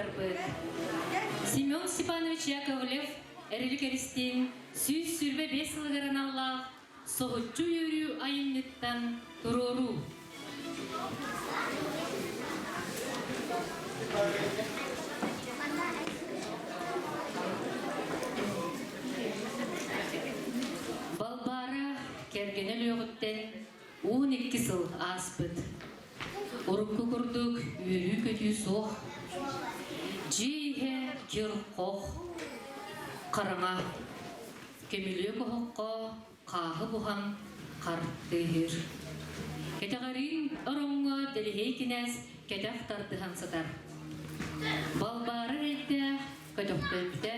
Tarpı. Семен Степанович Яковлев, Эрелик Эристин, Сүйс сүрбе 5 ылғыран Аллах, Соғытчу үйрü айыннеттан тұрору. Балбара кергенел өғіттен 12 сыл аспыд. Урукку курдук үйрü көтü соқ. Жиhe жыр қоқ. Қараңа. Кемелі көққа қағы бұған қартығыр. Кетағарин ұрыңға дәлігей кінәс кетақ тартыған сатар. Балбары рейті, көтіқпепті,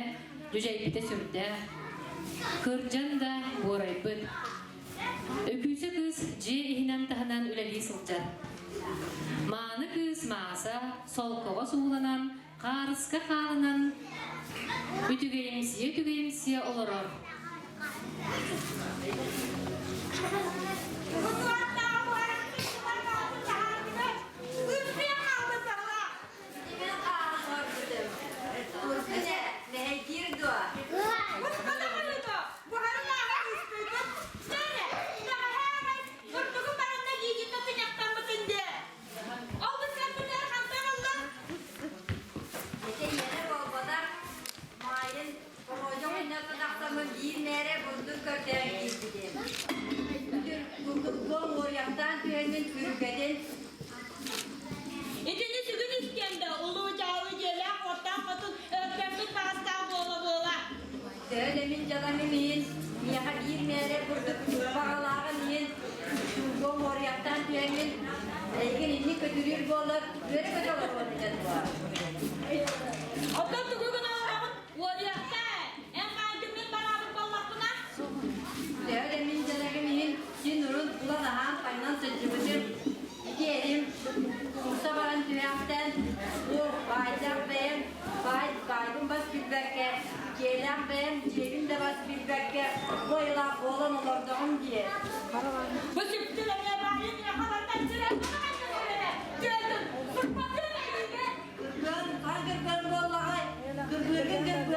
дүжайпеті сүрді. Кыржан да борайпыд. Өкүйсі кыз жи ихінен тағынан үләлі сылчар. Маны кыз мағаса солқыға суғыланан, қарысқа қалынан үтігейімсия олырар. Etini sügün iskende, ulu cağı gelek, ortak katın, öpkemlik pastan bola. Söylemin canamimin, miyaha girmeyere kurduk, bağalağın bu moryaktan tüyemin, ilgin inni kötürür bolak, böyle kötü olur olacak bu. Otan tukukun ağırağın, moryakta, en kalcımın beraber bollakına. Söylemin canamimin, sinurun kulağın paynan sıcımıcım, iki elim, Mustafa'nın tüyakten, bu baycak benim, baygın bas bilberke, Ceylan ben, cebim de bas bilberke, boyla olan olurdum diye. Bu süptülerine bayın yakalardan süren gördüm, fırtmatın elinde. Kırgın bollağay, kırgın.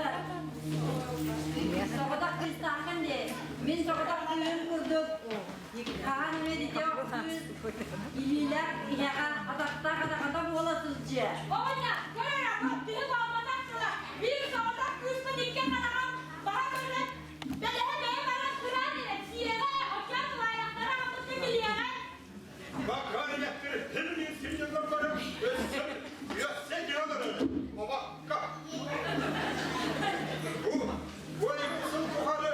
Sokadak kıstağın diye, min sokadak düğün kurduk. Kaan ve diyeceğim, ililer, yakan, atakta bolasızca. Oğulca, görürüm, düğün olmadan sonra bir sokadak kısmı dikken adamım, bana böyle, delehe beyefendi süren ile, siyene, okyan ayaklara atıp çekiliyor. Bak hani yaptırır, senin simcin kapları, sen giraları, baba, kalk. Bu ikisinin buharı,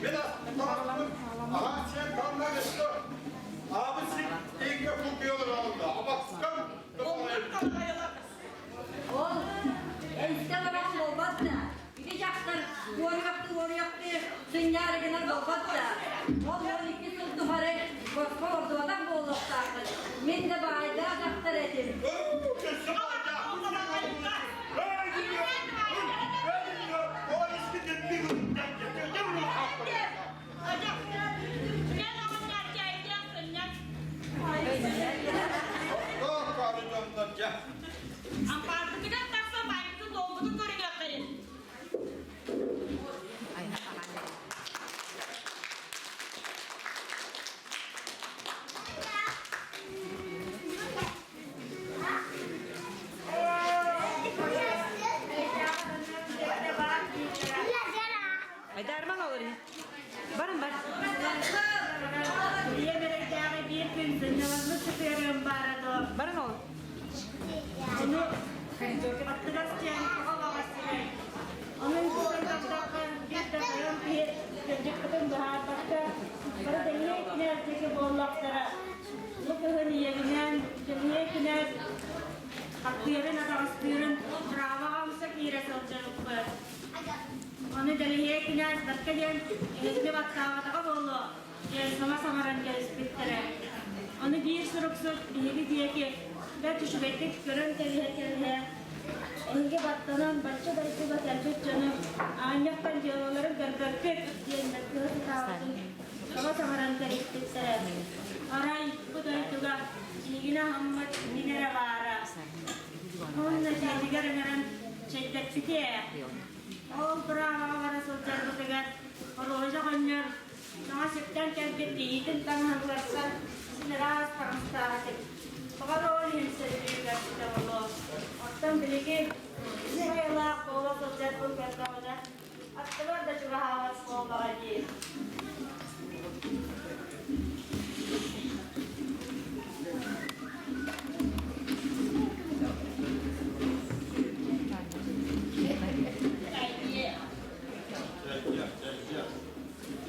biraz tarafının, aha sen kanına geçti. Abi sen ilk yapıp bir olur ağında, ama sıkan, Oğlum, enişte babam olmaz da, gidecekler, doğru yaptı, sünger günler olmaz da. Oğlum, iki sınıf duvarı, koska ordu adam bu olurlardı. Min de bayda aktar edin. Kesin ağda, o eski de bir gün, Derman olur ya. Barın. Dia mereka bir gün senyalanı çıkarım barado. Barın olur. Onu aktıras yani kavavasını. Onun kusurdakan bir takım bir çocukların daha başka. Para deniye kinezdeki bollaklara. Bu kıhın yerinden deniye kinez. Aktıyarın adamastırın. Brava olsa kire solcanık var. Onu deniye kinez dakikadan hizmi baktavata bollu. Sama-samaran garis bittere. Onu bir sürüksüz bir diye ki ben tüşübettik görün tehlike. Enge battanan başça darısı batarcık canım. Anyaktan cevapları gargarkık diye nakıhı tavadın. Sama-samaran garis bittere. Aray bu darıtıga ilgine hammat minere vara. Onun netice garagaran çektik diye. O brava var sosyal medyada. Oraya kanyor. Sama septen kendi diyetin tanah varsa sineras parastara. Fakat o hemşire gerçekten Allah. Ortam bilgi. Sayılar kola sosyal medyada. Aklıma da çok hava kola diye.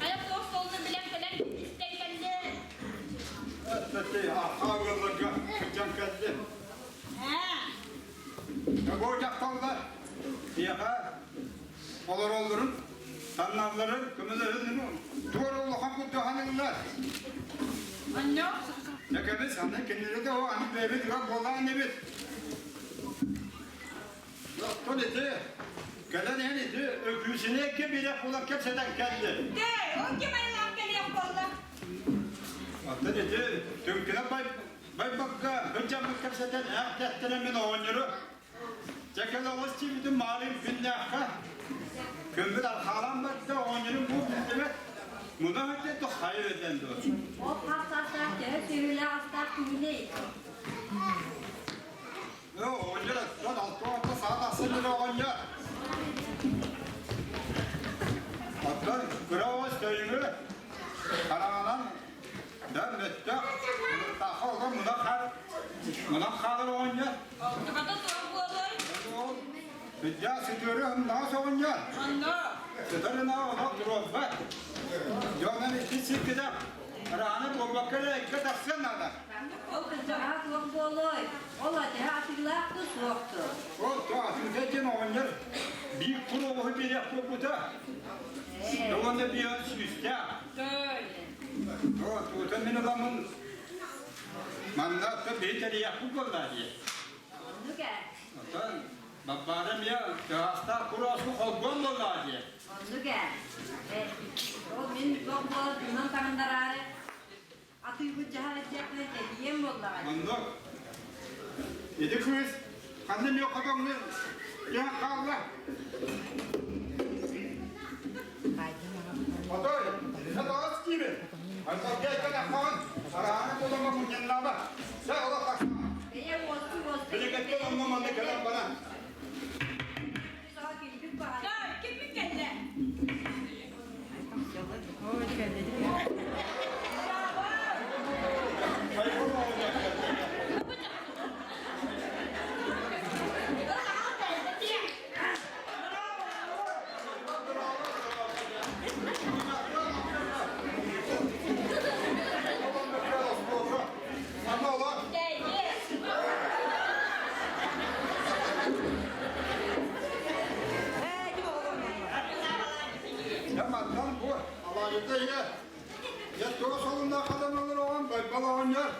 Ayak dost olduğunu bilen isteklendi. Peki, ağırlığı can geldi. Bu ocaktalar. Yaka, olur olurun. Tanrıların, kımızların, duvar Allah'ın bu duhanırlar. Anne. Ne kadar sana kendine de o anı bebek var, bollağın evet. Yok, tuvaleti. Gelen yeniydi, öküsüne gebire kulak kepseden geldi. O kime lan geliyor valla? Hatta dedi, tümküne bay bakka, hıncamlık kepseden erkeklerin oynuyor. Çekil olası çividi malum günde akka. Kömür alhalan baktı, oynuyor bu bildimek. Mudahat etti, hayır edendi o. O hassaslar ki, sivile hasta kimliği. Yok, oynuyor, son altı orta sağda sınırı oynuyor. Hatta kıravuz köyünü karavanan devlette takı oldu, buna kalır oynuyor. Tıkada soğuk bu olur. Hücca sütürü nasıl oynuyor? Anne. Sütürü ne olur, durur bak. Yolun iki sikide, rağını bu bakıra iki taksın nerede? O kızcağız soğuk bu olur. Ola ki hatırlar kız soğuktu. O tuğasın tekin oynuyor. Bir kuru bir yapı bu da. Yolunda bir yanlış üstte. Böyle. O tuğutan benim adamın mandatta bir tane yapı koylar diye. Onu gel. Otan, babbarım ya, hasta kurası kolgon koylar diye. Onu gel. O benim soğuk bu olur. Bundan kanındararı. Atı bu cahil edecekler de diyem oldular. Mandak. Yedi kız, kandım yok adamı. Ya kavla. Otoy, ne doğası gibi. Hatta gel kan, sarağını kullanma bu cenlaba. Sen ola baksana. Benim olsun. Birlikte olmamanı kadar bana. Sağ gelip bak. Ya kim geldi? Kaybolma olacak. Ama ola. Yapma lan bu. Allah yeter ya. Ya doğru solunda kadın olur olan bala oynar.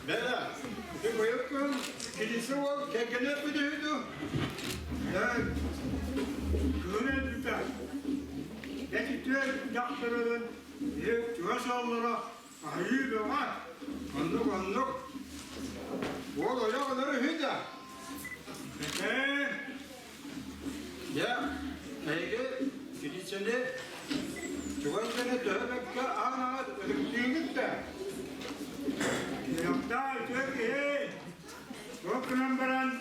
Böyle. Bir bıyıkın kilisi var. Kekene büdüydü. Ya. Kıvret biter. Ne tutuyor yaptırılın. Tüve sallara. Ayı be var. Anlık. Bu olaya kadar hüda. Ya, Ege, kilisede çuvallarını dövmekte ana ödüklüğünü de. Yapta öteki, okunan baran,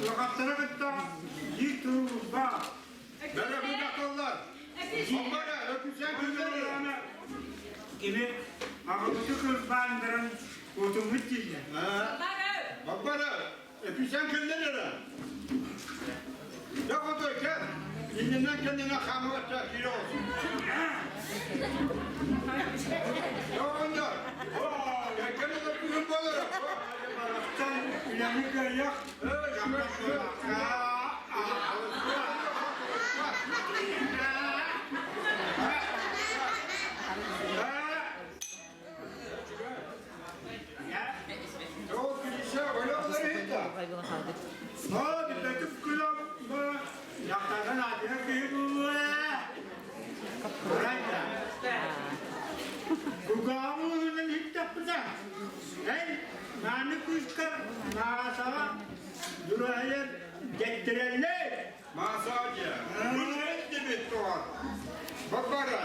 vakatlara gıtta, yıkılba. Böyle bir akıllar. Onlara öpüşen kızlarına gibi ağabey'i kızbandıran kurtulmuş değil. Babbara, öpüşen kızlarına. Yok o da ki, kendinden kendine kamuatça hile olsun. Yok onlar. Ya kendine kuyum olur. Sen uyanık ayak. Yok kilise öyle olur hiç. Hadi benim kulağım. Yaktadan adına kıyım Oraya. Kugağımın hiç yapmadan. Hey, nanik düşkün nasama durayır getirenler. Masacı. Bu ne bitti o? Bakara,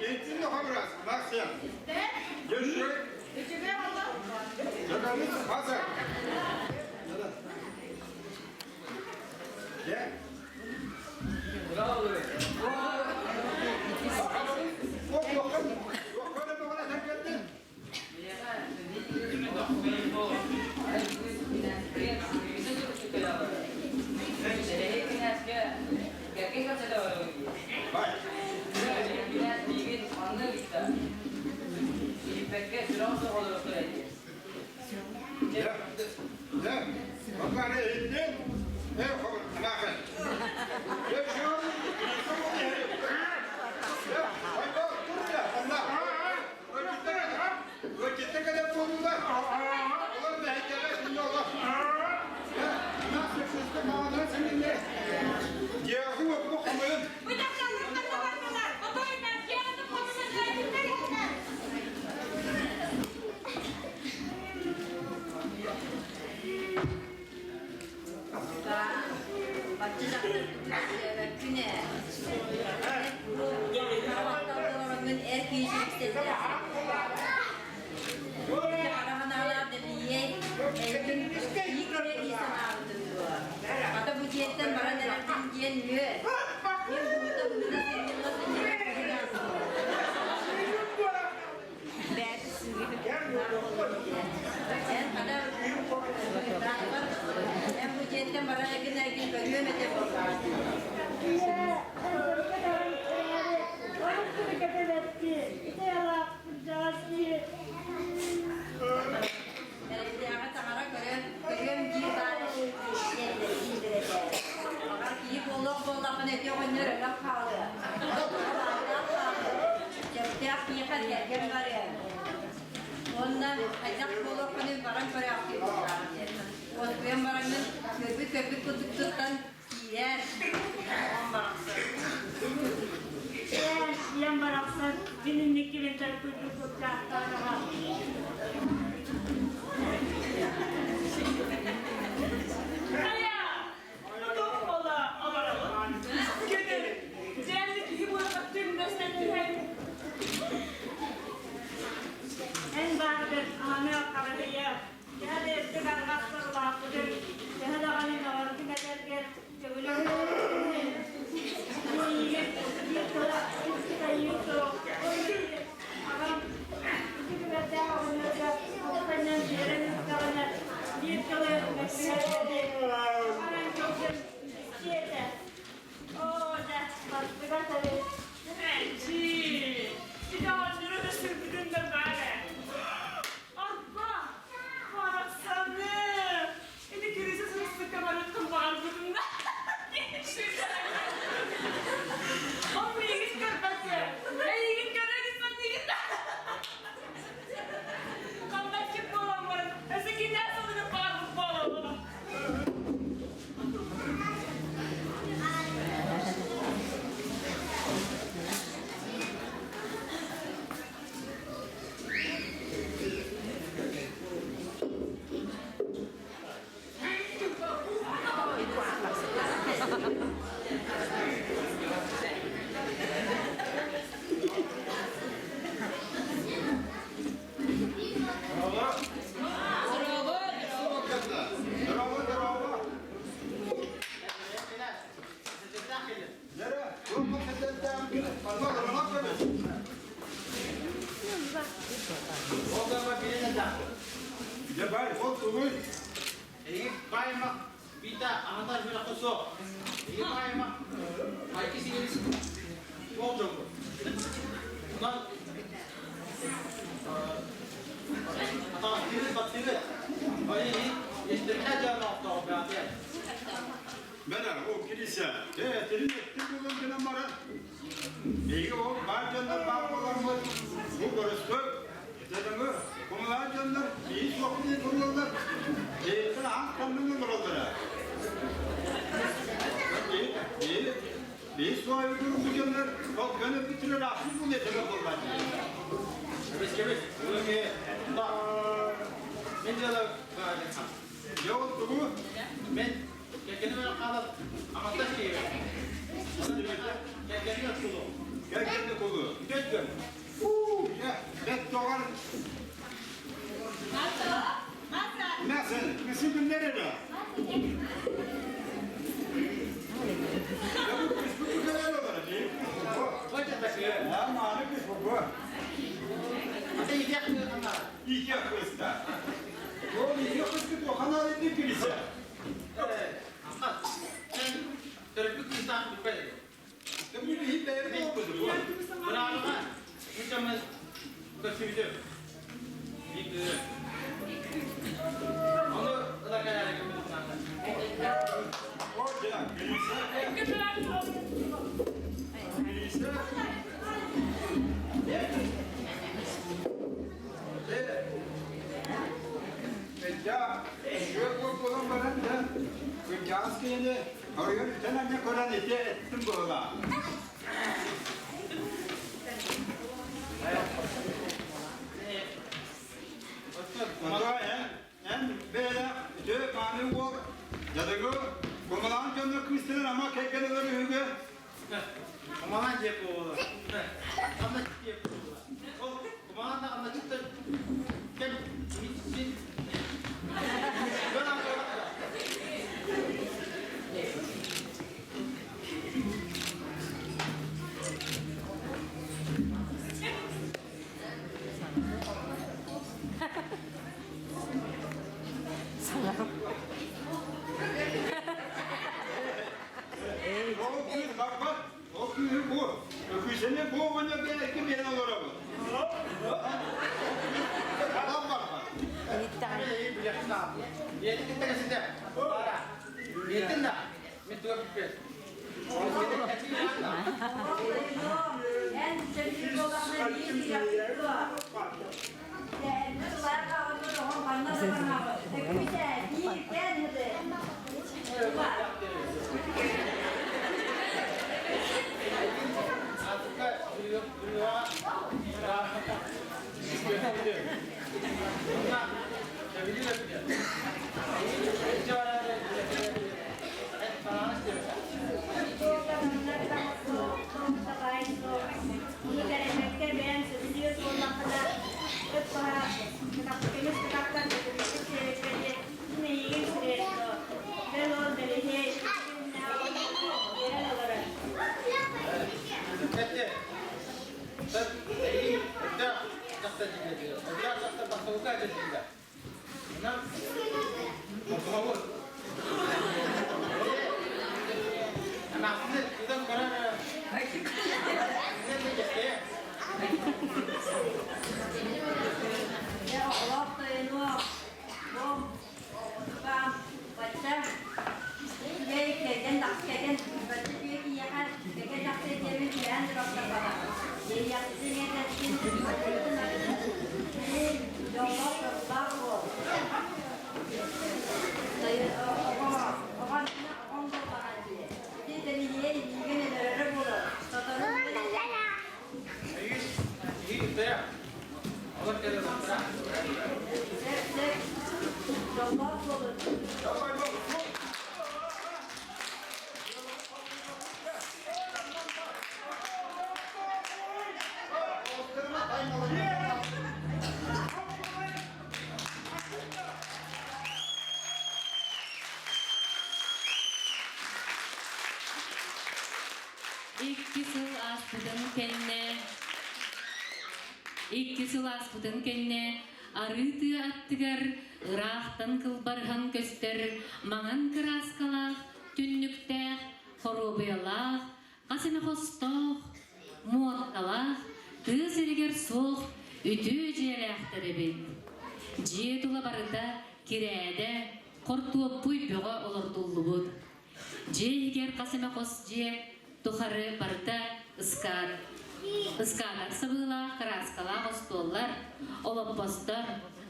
eğitimli habras, nasıl? Görüşürüz. Bakalım, hazır. Gel. Bravo. Yok, öyle bir olay sen geldin. Bye. Ya, bakana eğitim. Ne yapalım? Ne yapalım? Yaşıyorum. Ya, bak bak, dur ya. Allah. Ötete kadar sonunda. Ulan ben gene şimdi Allah. Ya, nasıl sesle bağladın seninle? Cihazı yok bu kamerın. Bu dakika lütfen bakmalar. Otoyundan cihazı konusunda kaybetmeyin. Hatta bu cihetten bana nelerden gelmiyor. Ben bu cihetten bana yakın erken görüyorum ete bakar. Ondan acak bolup hani barang berakti. Onun barangın köpük kutuk tuttan yer. Yang baraksan bininlik gibi terkutuk tutacaklar. En bahadır anı kabarıya. Ya da istigar gaslar vakudur. Ya da hani navardı kadar gel. Çevülüm. Bu iyi. Bir kola. İstika yutu. Agam. İstika berda onlarda. Okanyan yeriniz kalanlar. Bir kola. Meksiyade. Aran çok şeyde. Oh da. Başka tabii. Ci. Bir daha onları da sürpüdün de böyle. Allah! Baraksanı! Ini krizi sırası kamarın kumarbudunda. Ama iyi kırpası. İyi kırpası. İyi Kamdan çık olan var. Nasıl gider sonunda parmak bağlı. Ya bay, o tuğuy. Ini kaya mak bita antar bila kusuk. Ini kaya mak. Ay kisi ini. Kau jumpa. Nan. Atau kiri batiri. Ay ini istirha jalan atau berarti. Bana o kilise. Telin ettim bulun bir numara. İyi o barcanlar bağlılar mı? Bu görüstü. Dedim mi? Bunlar canlar iyi sohbet ediyorlar. Sen hangi kanını bulurlar? Bir sohbet bu canlar. O gönül bitirir aslında bu ne demek olmaz. Kebis. Bunu ki. Şimdi de yok bu. Ben kendime kalıp amatör şeyim. Kendime kulu. Gel kendi kolu. Göz gör. Ya, bet doğar. Nasıl? Nasıl günler nerede? Ya bu kız bu kadar olur değil. Hoca taşı. Ya mağlup kız bu. Hadi gidelim onlar. İyi ki kız da. O iyi kız ki o kanal edip birisi. Sen terapik insan böyle. İşte bunu hiç değerli olmadı bu. Bravo. Mükemmel. Kaçırdı. Bir onu da kadar yapıyorsun. Orada birisi. Birisi. Ya, şu korkulan bana da kız kıyını arıyor, sen anne Kur'an ettim bu ola. Mata ya, en böyle de mani bu ya da bu kumalan canlı kıstırır ama kekkeleri hüge. Kumalan cep oğlu. Anlat cep oğlu. O kumalan da anlatıp da gel git. Ben anladım. O kız bak, o kız bu. Öküzene bu bana gerek bir yana olur bu. Tamam bak. İyi bilirsin abi. Yetin gitti kesinde. Para. Yetin de. Mittuğa bitmez. En sevdiğim olanlar iyi yapıyor. Bunlar kavga olan bana da bana. Bir de iyi geldi. Artık duyuyor. Bunlar sevilir bile. Hiç öyle et falan istiyor. Kete. Sen iyi. Da dakta dinle. Biraz dakta bakıvuka dinle. Bunlar bakıvur. Aslında buradan karar. Ne diyecek? Ya Allah da eno. Bom. Bam. Baca. Ye kegen dak kegen. Baca ye ki ya kan. Kegen dak se ye bir yan dokta bana. Ye ya se ye de sin. Ya Allah da bako. Saya orang on do bana diye. Di de ni ye ni gene de re bolo. Tatarun. İyi işte. Allah kerim. Sek. Jomba bolo. İki sıl aspıdın kenne, arıtı attıgar, ıraqtan kılbarhan köster, mağan kıraskalaq, tünnüktäq, horobuyalaq, qasını hostoq, muattalaq, tığız eriger soq, ütü jeyleqteri bit. Jeyetula barıda, kirede, qortuop buybuğa olordullu bud. Jeyger qasını hos jey, tuharı barıda ıskar. Iskalar sabıla, kraskalar, ostollar, olapostlar,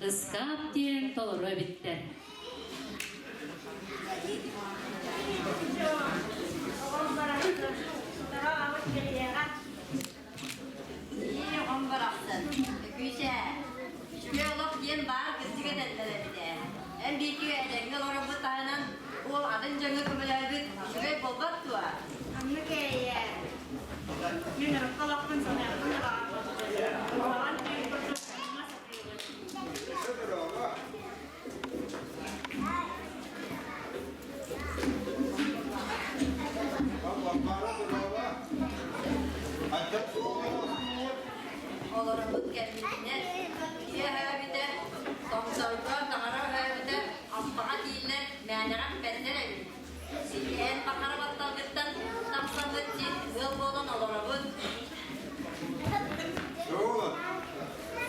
ıskap diyen toluru bitter. İyi on bıraktın. Güzel. Şuraya laf yiyen var, kızcık ellere bir de. En büyük üyelerini olarak bu tayanan o adın canı kımılaydı. Şuraya bolbat tuğa. Anne kaya. Yine kalakın sana yapın da. Olan bir kurtulma satıyor. Şöyle ola. Allah paradır ola. Hatta Olarımız kendisine diye bir de tomsalga dağara bir de asbağa değiller meğnerak benden evin. Şimdi en bakara battalgıttan tamsanlık için yıl boğulan olarımız. Oğlum.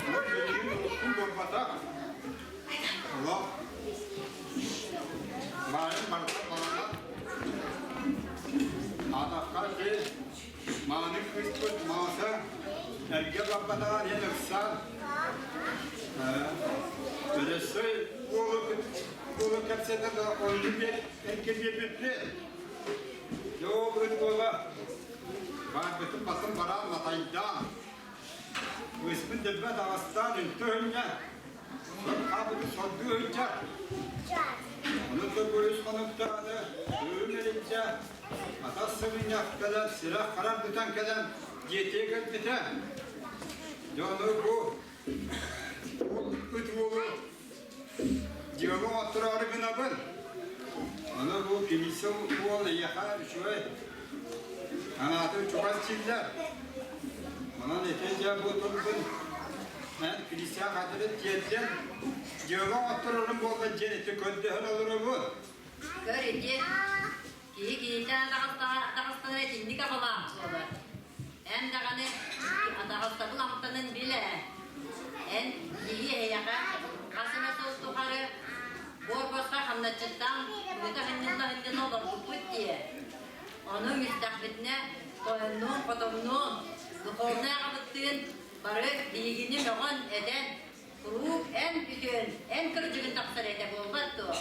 Bu benim unuttum bombata. Allah. Malum marka bana. Adakka ki manik kıskut masa. Erge bombata ne noksan. Öylesi oğlu kapsada da oyunu bir erke bir bitti. Yok öyle. Ben bütün basın para anlatayım. Bu ismin de ben Ağustan ülkehünce. Kabul sorduğu önce. Onu da polis konuklarını öğrenince. Atasının yaptılar, silah karar tutan kadar yetiye gitmete. Yani bu ütmolu diyalog oturarı günabın. Onu bu kilise oğlu yakar şöyle. Anadolu çok az çiller. Ona netice bu toplum. Ben kilise hatırı tiyetten diyalog oturarım bu da cenneti kötühün olur bu. Görünce kiyikten Dağıstan'a şimdi kapalam olur. Hem de hani Dağıstan'ın haftanın bile en iyi heyaka kasına soğuktuğarı Borbos'a hamletçitten mütehendinden olur bu diye. Onun müstakbetine koyunluğun, kotonluğun, duhovuna kalıttığın barı bilgini yoğun eden kuruk en bütün, en kırıcığın taksır edip olmadı.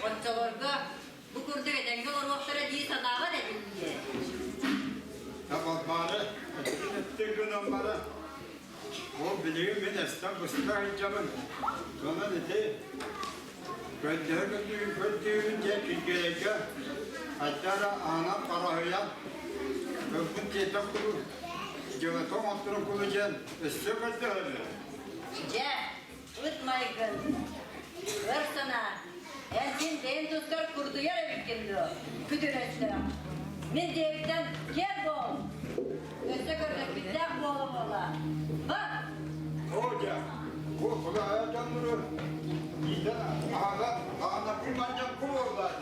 Otçalarga bu kurduk eden yol ormaklara değil sadavat edildi. Tamam bari, ettiğin gün bari. O bileyim ben esnaf ısrar edeceğim. Sonra dedi, gördüğünce Türkiye'de hatta da ana parayla öpün tehdit kurur. Cevatan attırıp kuracağım. Israr edeceğim. Ce, utmaygın. Ver sana. Elçin beyin tutkar kurdu yer evkindi. Kütüreçte. Min devitten gel bol. Öte gördük bitten bolu bola. Bak. Hoca, bu kulağa canları. İyiden ağla kullanacak kulağlar.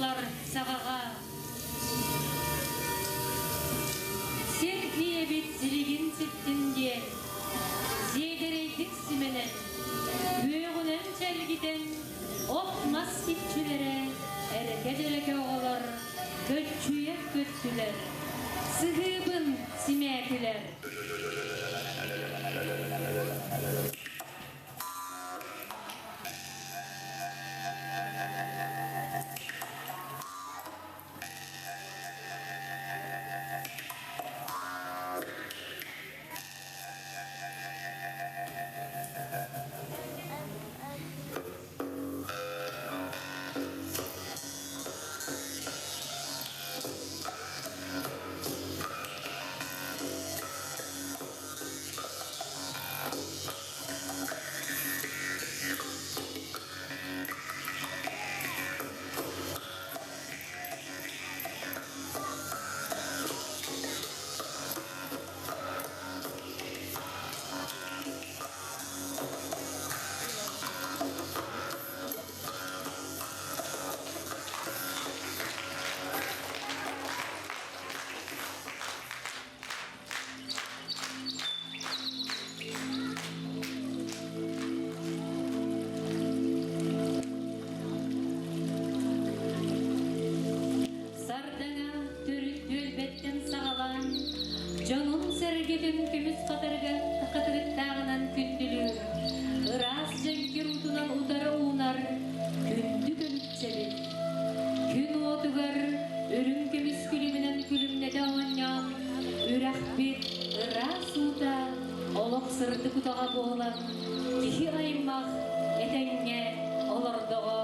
оғылар сағаға. Сен ебет зілеген сеттінде, зедерейдік сіменен, өғінен жәлгіден, опмас кетчілері, әрекет-әрекет оғылар, көтчүйек көттілер, сығыбын сімәкілер. Jonum sergeden kümüs katırıttağınan kündülür. Iras jenkir utunan udara unar, kündü gönütçeli. Gün otugar, örüm kümüs külümünen külümnede oğanyan. Ürak bir iras uda, olok sırdı kutağa boğulan. Kihi aymak, etenge, olordoğu.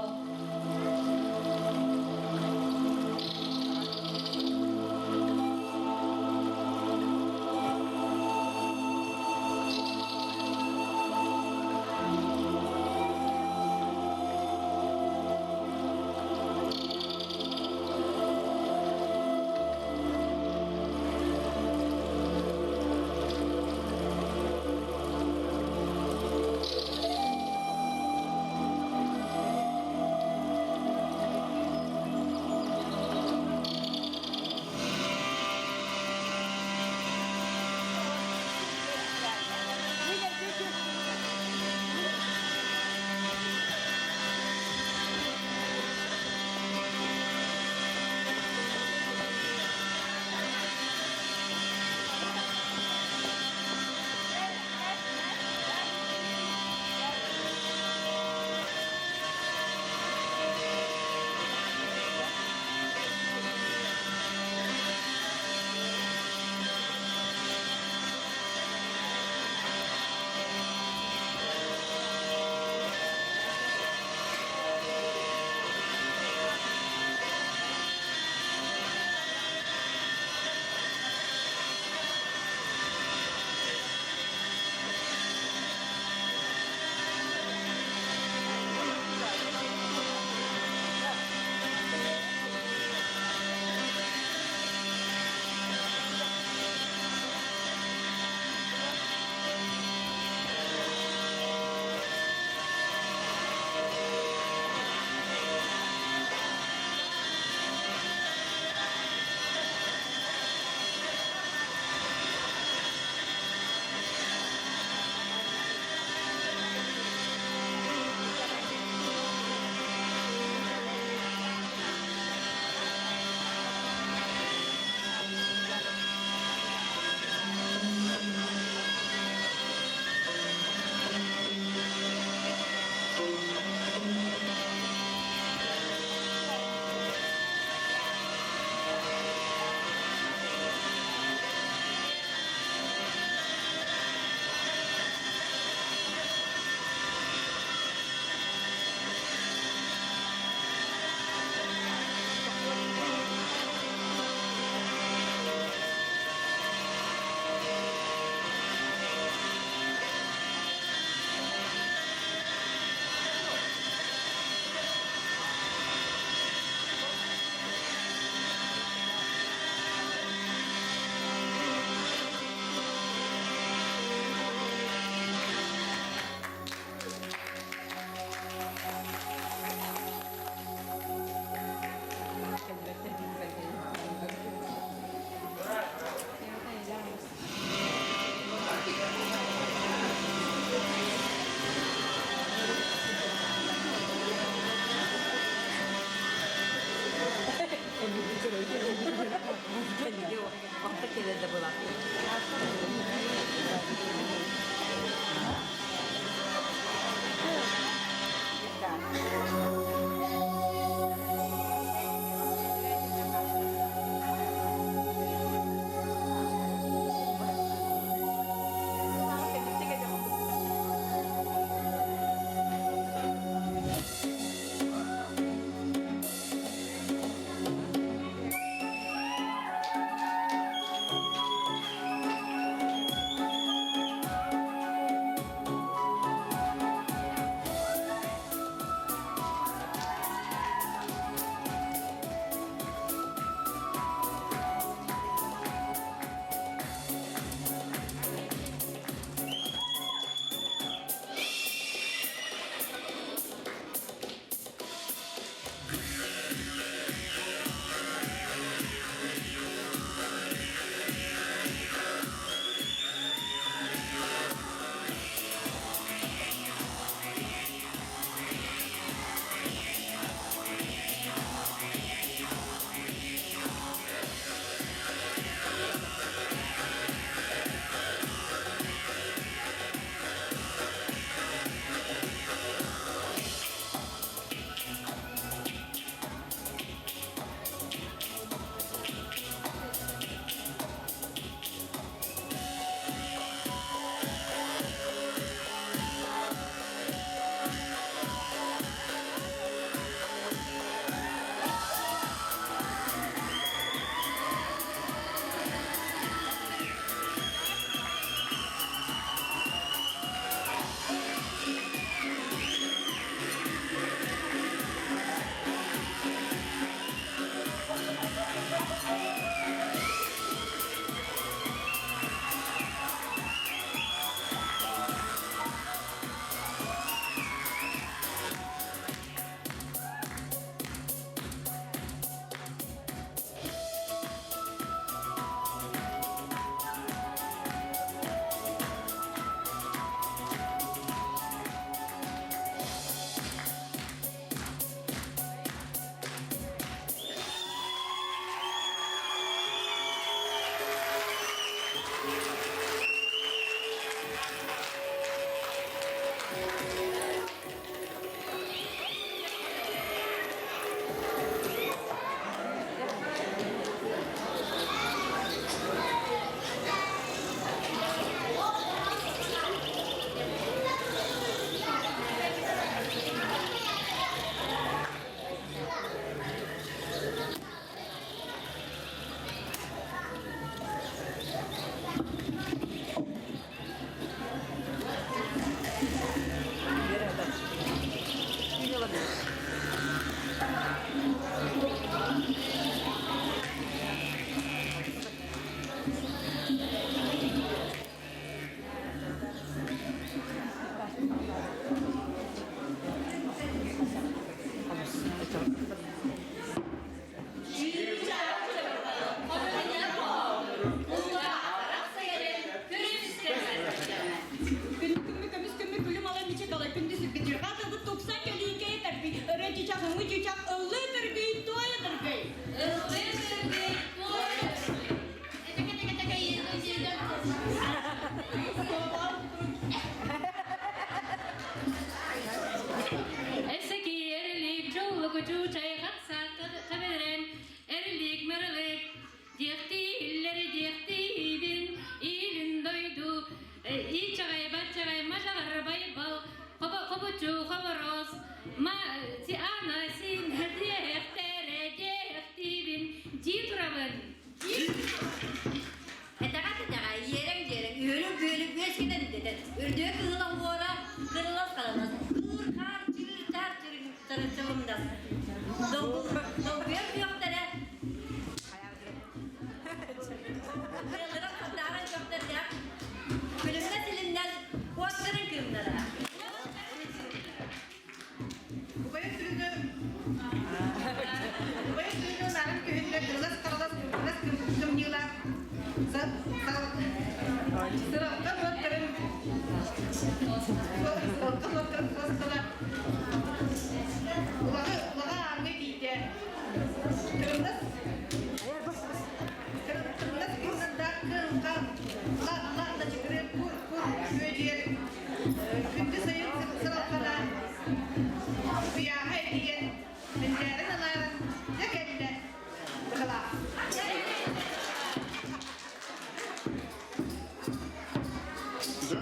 Etaka yereng ölüp eskiden dedi. Öldüğü kızılan bu ara kırılan kalamaz. Kır kar çır tarıçılımda. Doğuyor yok dere. Kırılan kızların çok dere. Külümde silimden kuatların kırımlara. Bu bayım sürüdü narin köyünde kırılas kırım yılar. Sırakta bakırım. Ulağı ağrını giydi. Kırımdas kırımda kırımdan lağda çıkırıp kur ödeyerek günde sayın sıraklara kıyamet diyen menjaren alaran ceketinde tıkılar. Dur,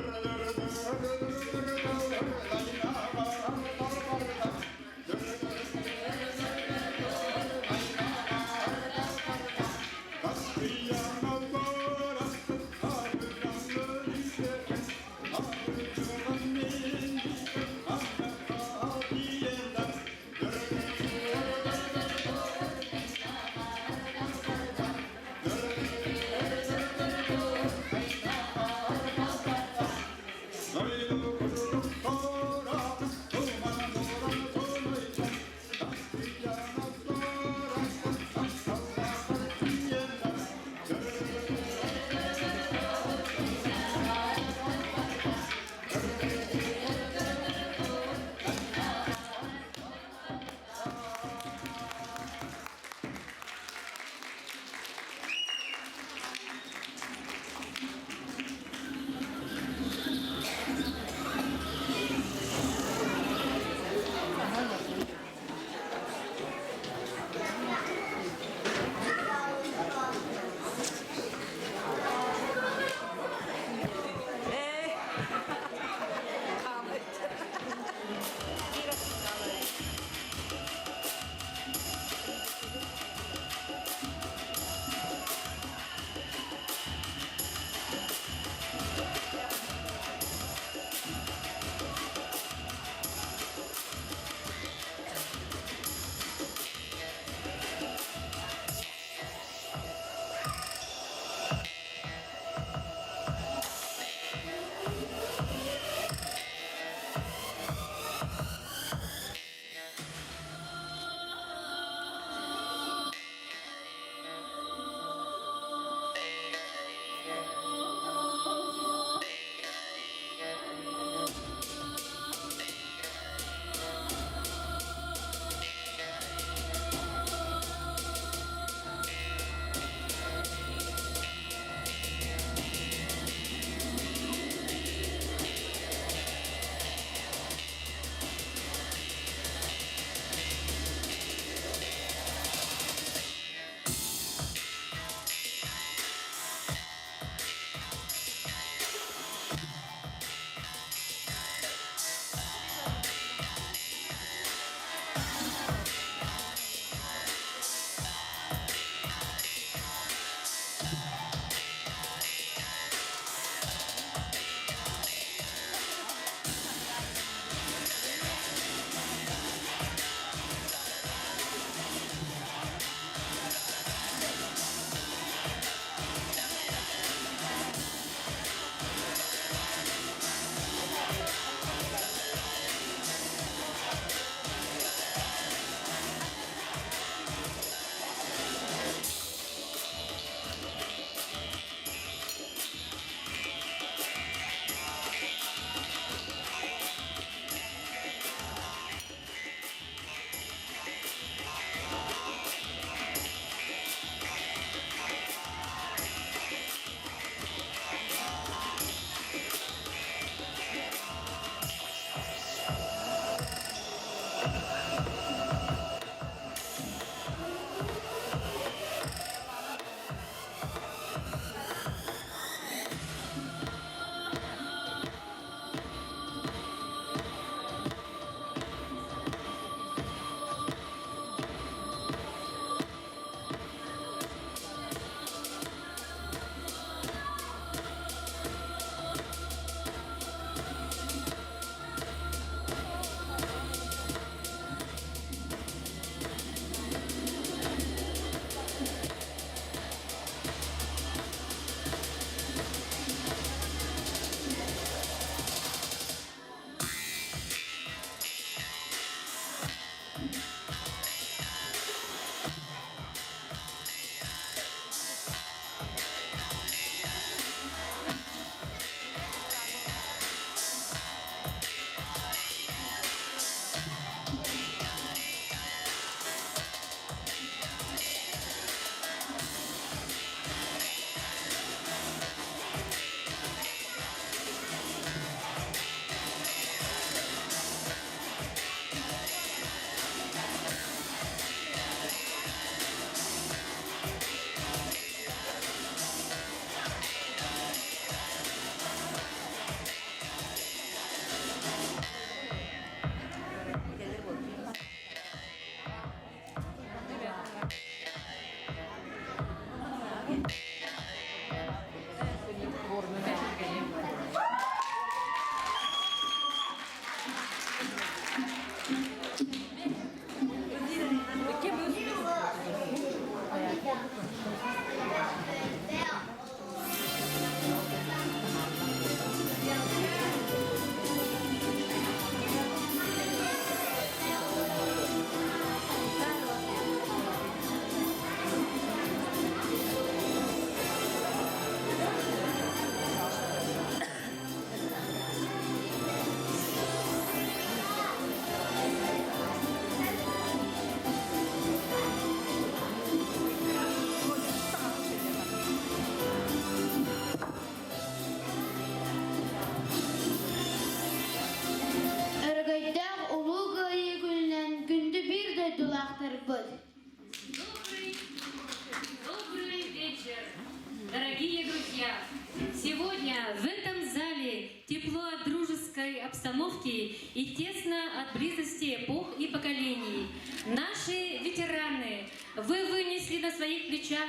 установки и тесно от близости эпох и поколений. Наши ветераны, вы вынесли на своих плечах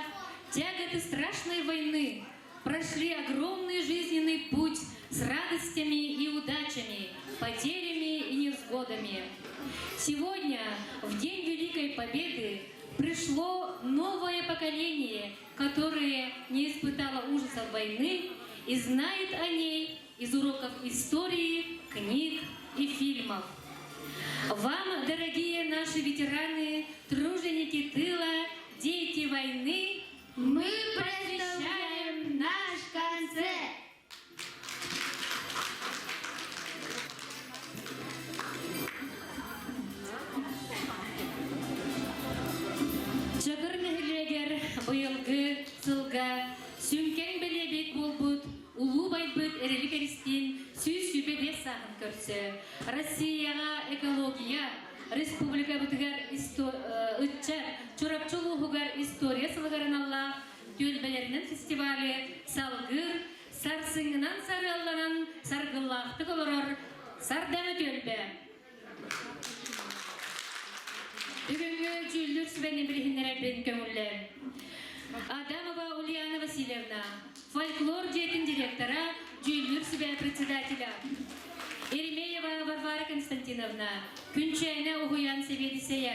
тяготы страшной войны, прошли огромный жизненный путь с радостями и удачами, потерями и невзгодами. Сегодня, в День Великой Победы, пришло новое поколение, которое не испытало ужасов войны и знает о ней из уроков истории, книг и фильмов. Вам, дорогие наши ветераны, труженики тыла, дети войны, мы посвящаем наш концерт. Чагыр нәһилегер быйылгы сылга сүнкен белебек болбут, улуу байбыт эрелик эристин сүйс сүбебе сағын көрсө. Россияға экология, республика бутыгар ытчар, чорапчылу хугар история сылгарын аллах, төлбелерінің фестивалі салгыр, сарсыңынан сарылланан саргыллақты колорор, сардамы төлбе. Бүгінгі жүлдір сүбәнен білігіндер бен көңілі. Адамова Ульяна Васильевна, фольклор жетін директора, жүлдір сүбән председателя. Еремеева Варвара Константиновна, Күнчайна Угуян Себедисея.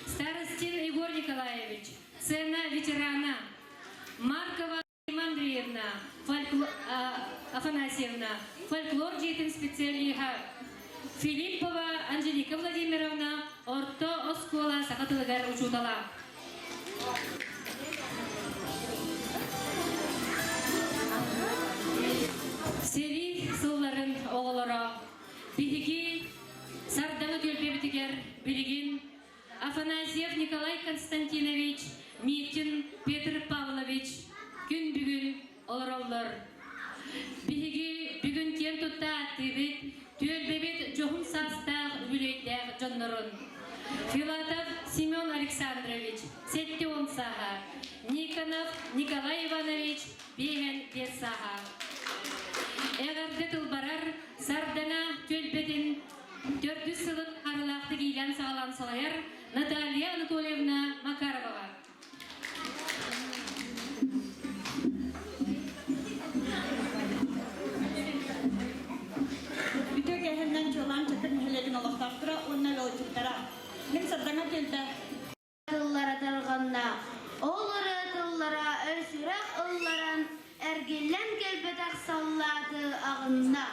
Старостин Егор Николаевич, сцена ветерана. Маркова Андреевна, Афанасьевна, фольклор жетін специалиха. Филиппова Анжелика Владимировна, орто оскола сақатылығар учутала. Сери сылларын оғылыра, биһиги сардаңы төлбебітігер білігін Афанасьев Николай Константинович, Митин Петр Павлович, күн бүгін олыралар. Биһиги бүгін кен тұтта аттыбыт, төлбебет жоғын састақ үлейтәк жоннырын. Филатов Семен Александрович, сетте он саға. Никонов Николай Иванович, бейген бес саға. Әғарды тылбарар сардана төлбетін 400 сылық арылақты кейлен сағалан салайыр Наталья Анатольевна Макарова. Жолан чакыр нәһилеген алақтартыра, онна лойтықтара. Мен сардаңа келді. Тыллара талғанна, олары тыллара өрсүрәк ылларан, әргеллән келбетақ саллаты ағынна.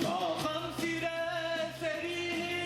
Saham sire serini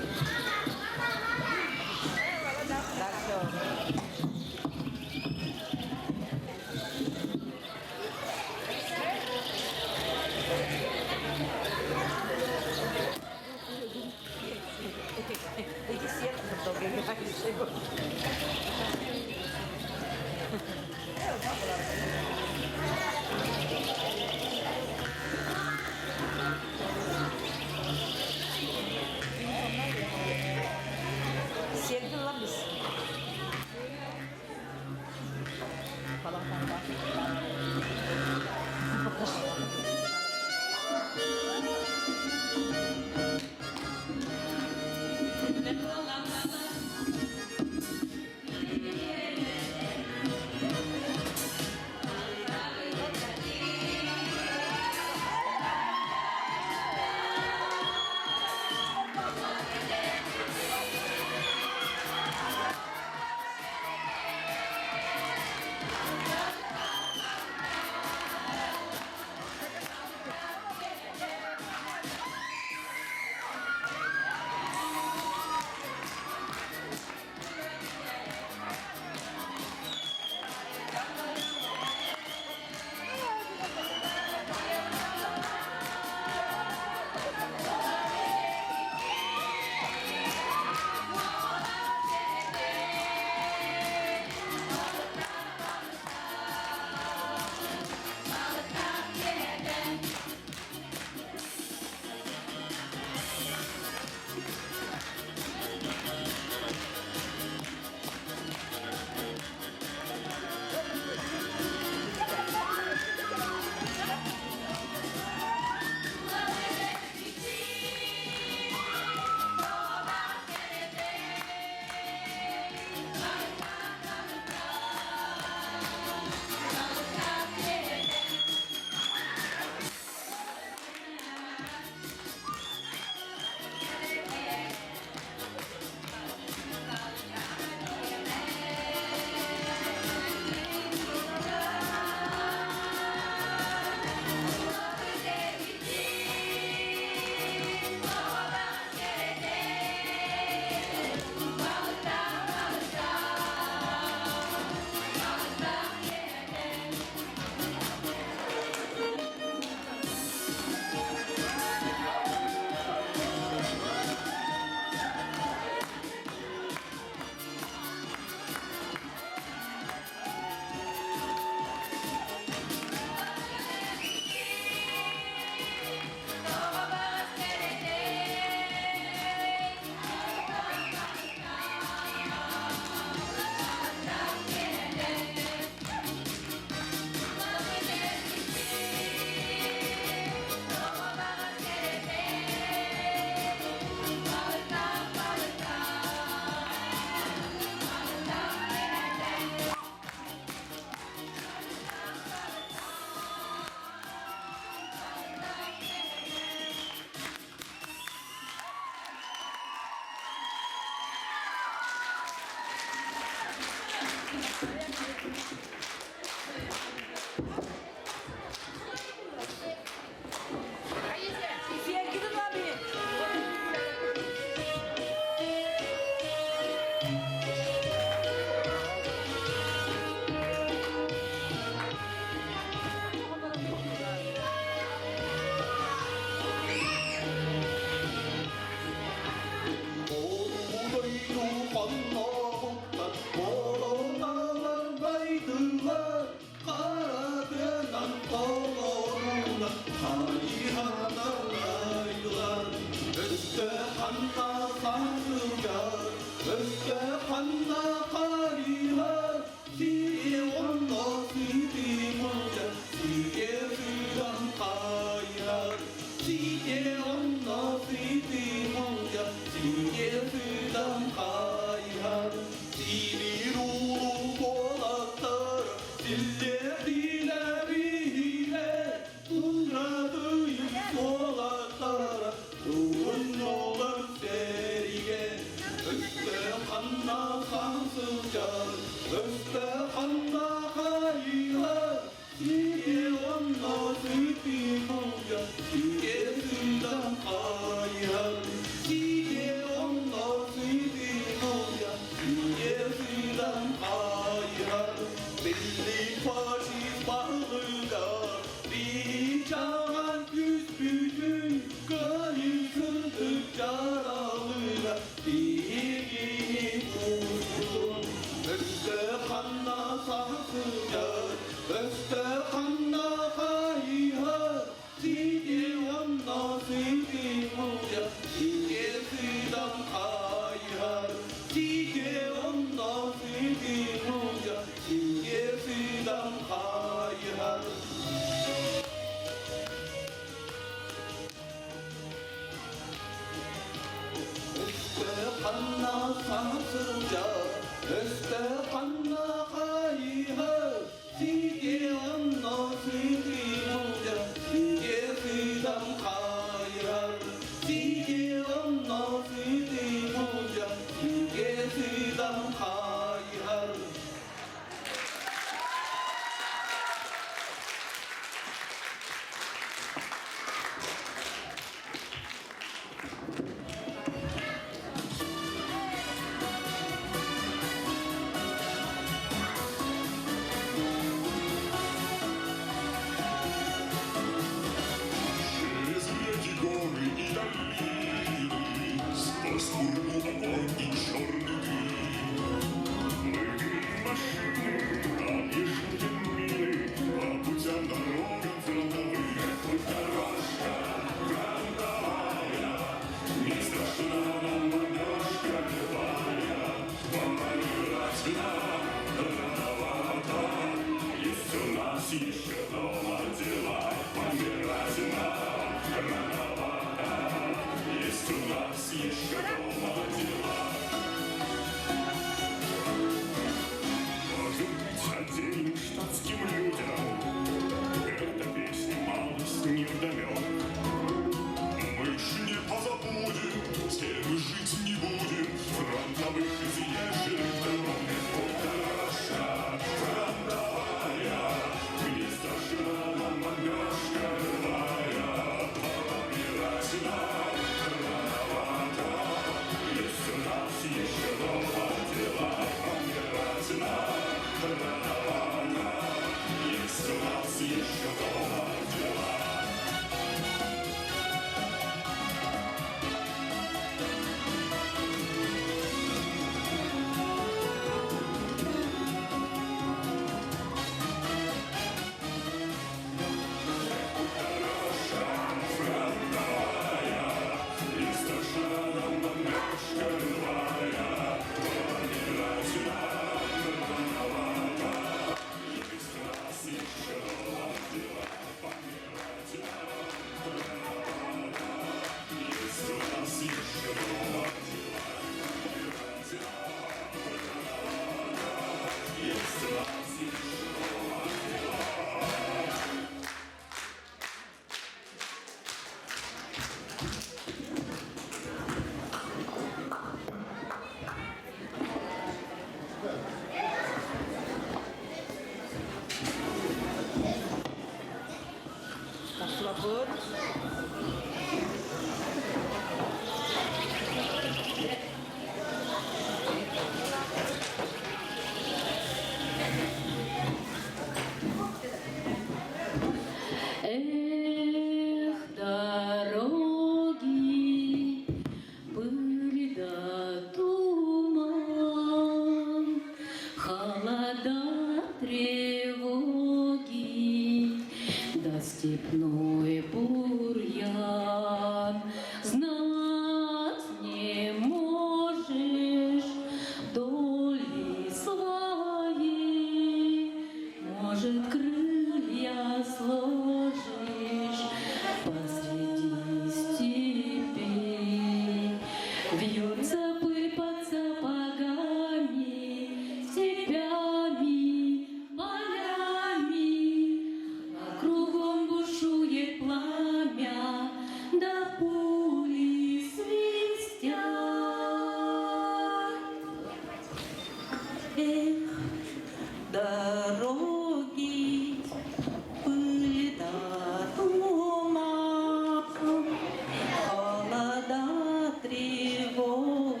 тревоги,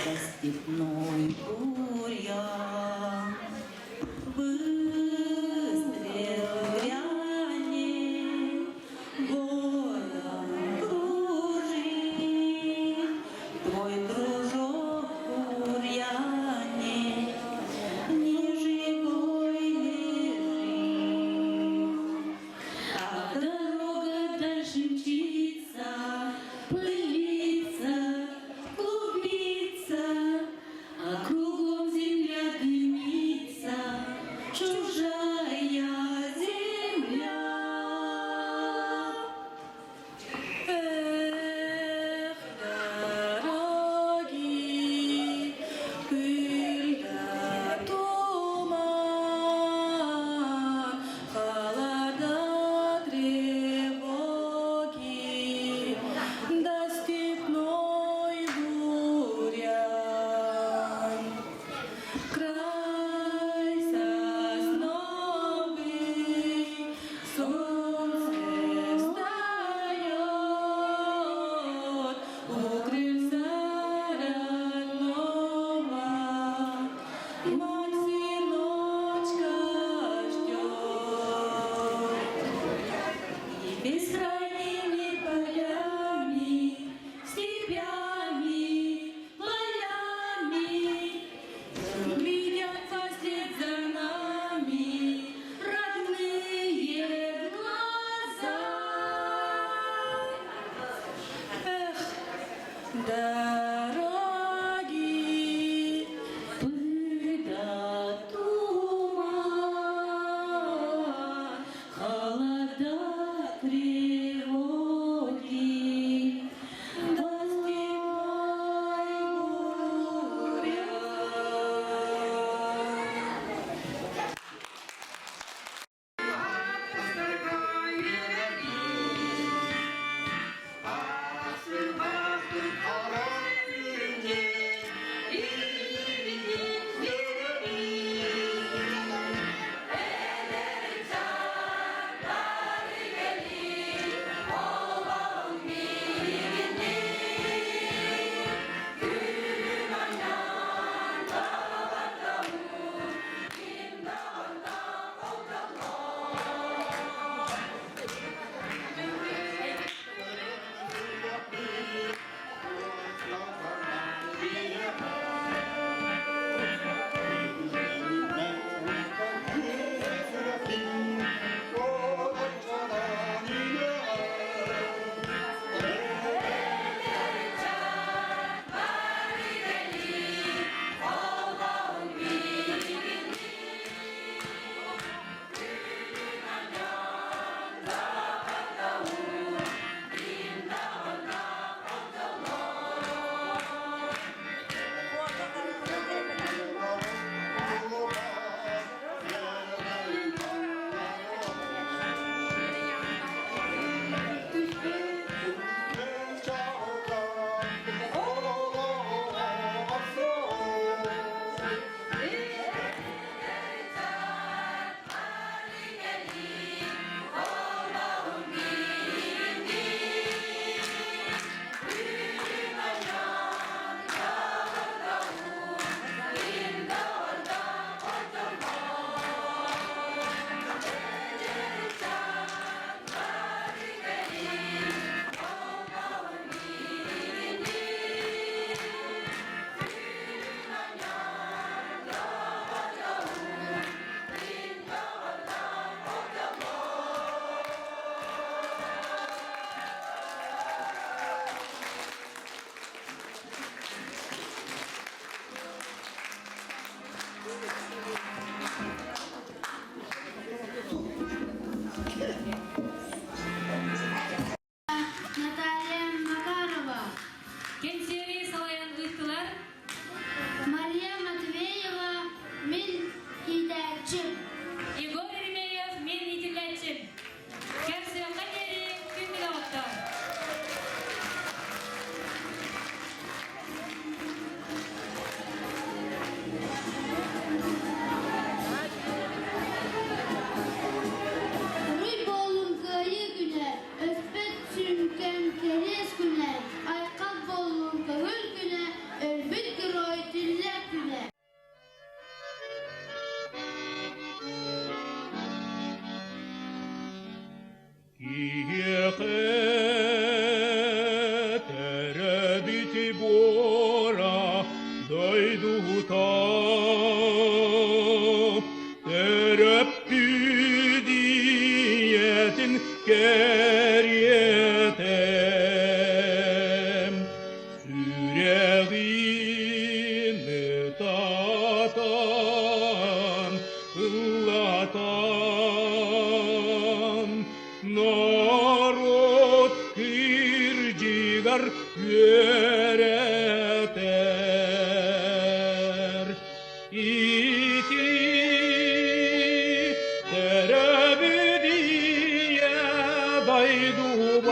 да степной бурьян. Выстрел грянет, город кружит, твой дружок бурьяне, не живой лежит. А дорога дальше мчится, пылится, клубится, а кругом земля дымится, чужая земля. Эх, дороги, пыль да туман, холода, тревоги, да степной бурян. Край сосновый, солнце встает у крыльца родного, мать сыночка ждет. И бескрайними полями, степями, полями глядят вслед за нами родные глаза. Эх, дороги, пыль да туман, холода, тревоги, да степной буря. yöreter. İti terebüdiye daydubar.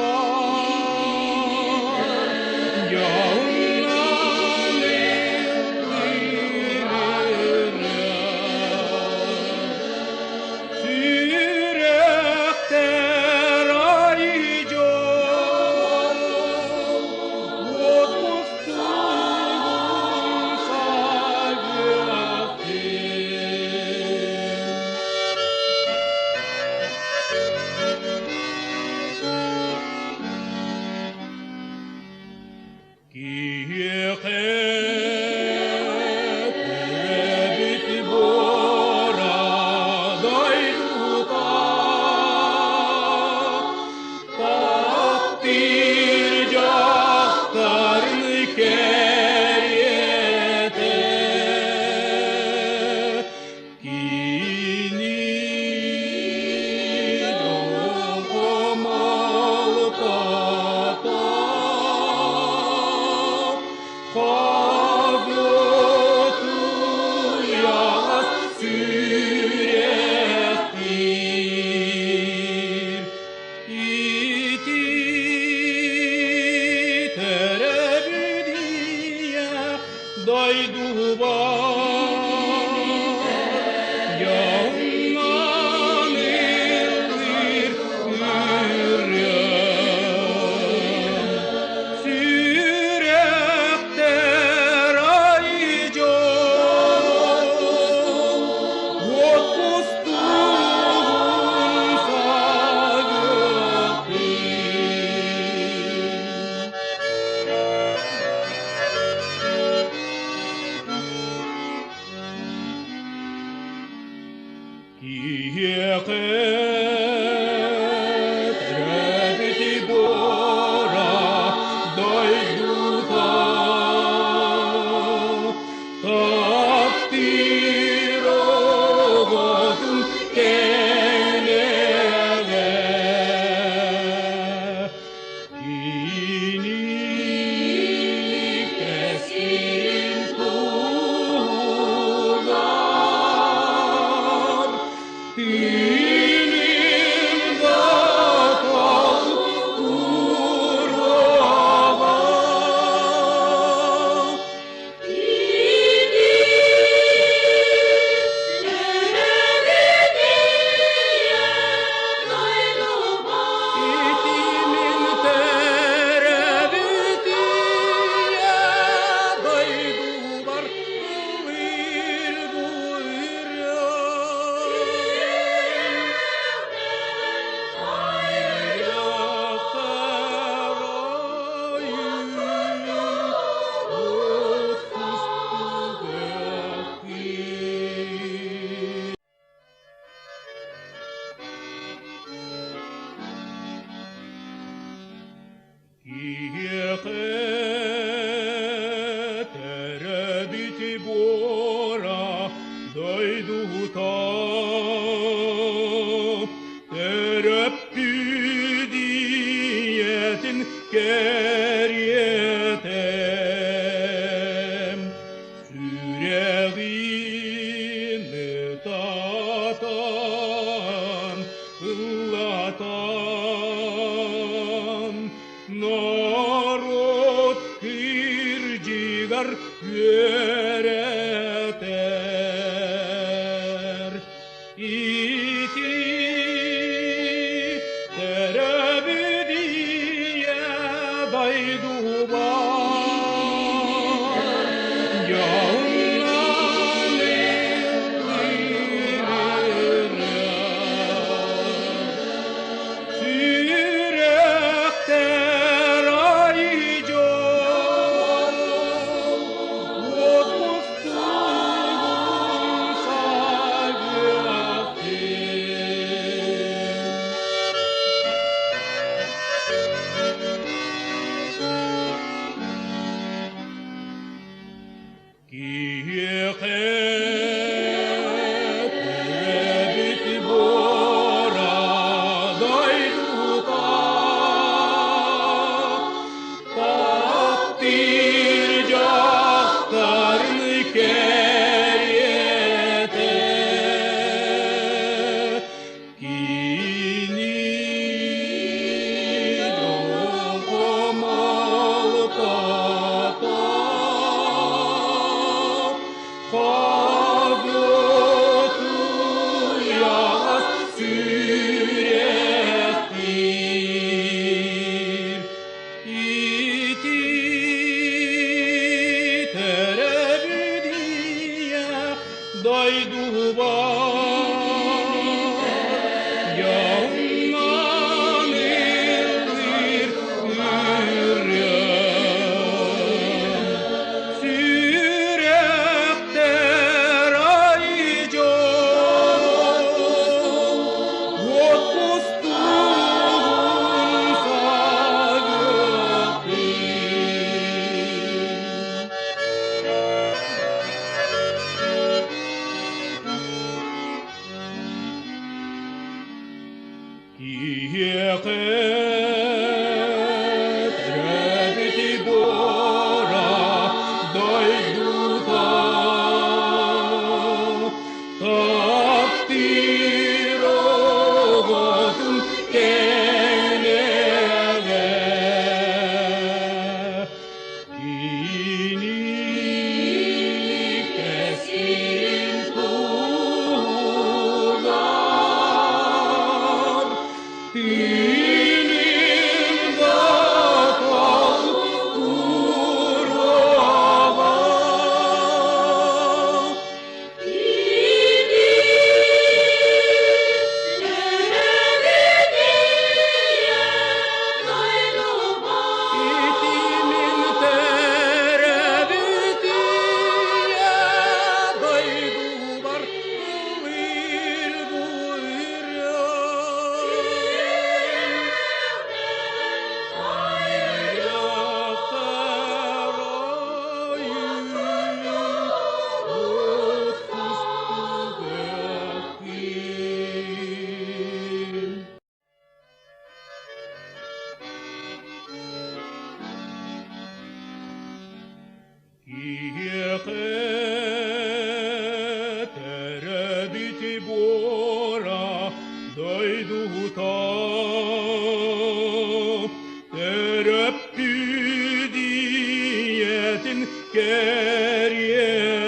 geriyetem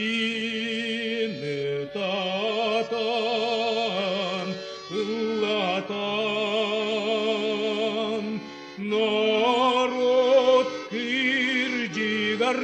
Yüreğimi tatan, ıllatan Narot kırcıgar